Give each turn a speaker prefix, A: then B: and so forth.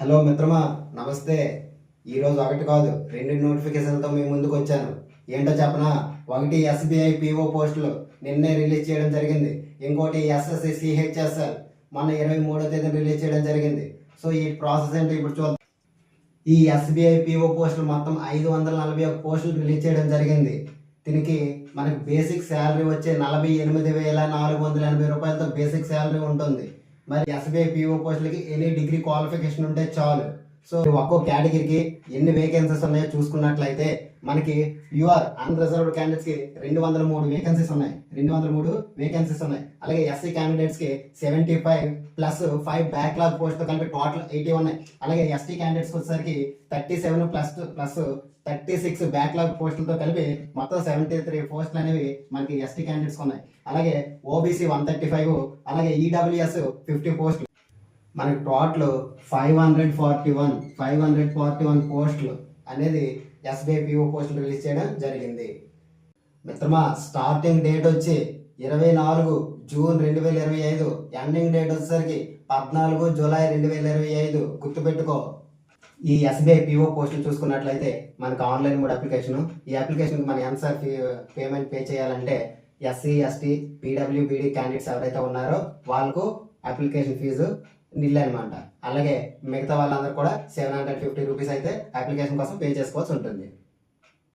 A: Hello మిత్రమా, నమస్తే. ఈరోజు ఒకటి కాదు, రెండు నోటిఫికేషన్లతో మీ ముందుకు వచ్చాను. ఏంటో చెప్పనా? ఒకటి ఎస్బీఐ పీఓ పోస్టులు నిన్నే రిలీజ్ చేయడం జరిగింది. ఇంకోటి ఎస్ఎస్సి సిహెచ్ఎస్ఎల్ మొన్న 23వ తేదీన రిలీజ్ చేయడం జరిగింది. సో ఈ ప్రాసెస్ ఏంటో ఇప్పుడు చూద్దాం. ఈ ఎస్బీఐ పీఓ పోస్టులు మొత్తం 541 పోస్టులు రిలీజ్ చేయడం జరిగింది. దీనికి మనకి బేసిక్ శాలరీ వచ్చే 48,480 రూపాయలతో బేసిక్ శాలరీ ఉంటుంది. మరి ఎస్బీఐ పీఓ పోస్టులకి ఎనీ డిగ్రీ క్వాలిఫికేషన్ ఉంటే చాలు. సో ఒక్కో కేటగిరీకి ఎన్ని వేకెన్సీస్ ఉన్నాయో చూసుకున్నట్లయితే మనకి యూఆర్ అన్రిజర్వ్డ్ క్యాండిడేట్స్ కి 203 వేకెన్సీస్ ఉన్నాయి. 203 వేకెన్సీస్ ఉన్నాయి. అలాగే ఎస్సీ క్యాండిడేట్స్ కి 75 ప్లస్ 5 బ్యాక్లాగ్ పోస్ట్ కలిపి టోటల్ 80 ఉన్నాయి. అలాగే ఎస్టీ క్యాండిడేట్స్ వచ్చేసరికి 37 ప్లస్ 36 బ్యాక్లాగ్ పోస్టులతో కలిపి మొత్తం 73 పోస్టులు అనేవి మనకి ఎస్టీ క్యాండిడేట్స్ ఉన్నాయి. అలాగే ఓబీసీ 135, అలాగే ఈడబ్ల్యూఎస్ 50 పోస్టులు. మనకి టోటల్ 541 పోస్టులు అనేది ఎస్బీఐ పీఓ పోస్టులు రిలీజ్ చేయడం జరిగింది. మిత్రమా, స్టార్టింగ్ డేట్ వచ్చి 24 జూన్ 2025, ఎండింగ్ డేట్ వచ్చేసరికి 14 జూలై 2025. గుర్తుపెట్టుకో. ఈ ఎస్బీఐ పీఓ పోస్టులు చూసుకున్నట్లయితే మనకు ఆన్లైన్ మోడ్ అప్లికేషన్. ఈ అప్లికేషన్కి మన ఎన్సార్ పేమెంట్ పే చేయాలంటే ఎస్సీ ఎస్టీ పీడబ్ల్యూబీడీ క్యాండిడేట్స్ ఎవరైతే ఉన్నారో వాళ్ళకు అప్లికేషన్ ఫీజు నిల్ అనమాట. అలాగే మిగతా వాళ్ళందరూ కూడా 750 రూపీస్ అయితే అప్లికేషన్ కోసం పే చేసుకోవాల్సి ఉంటుంది.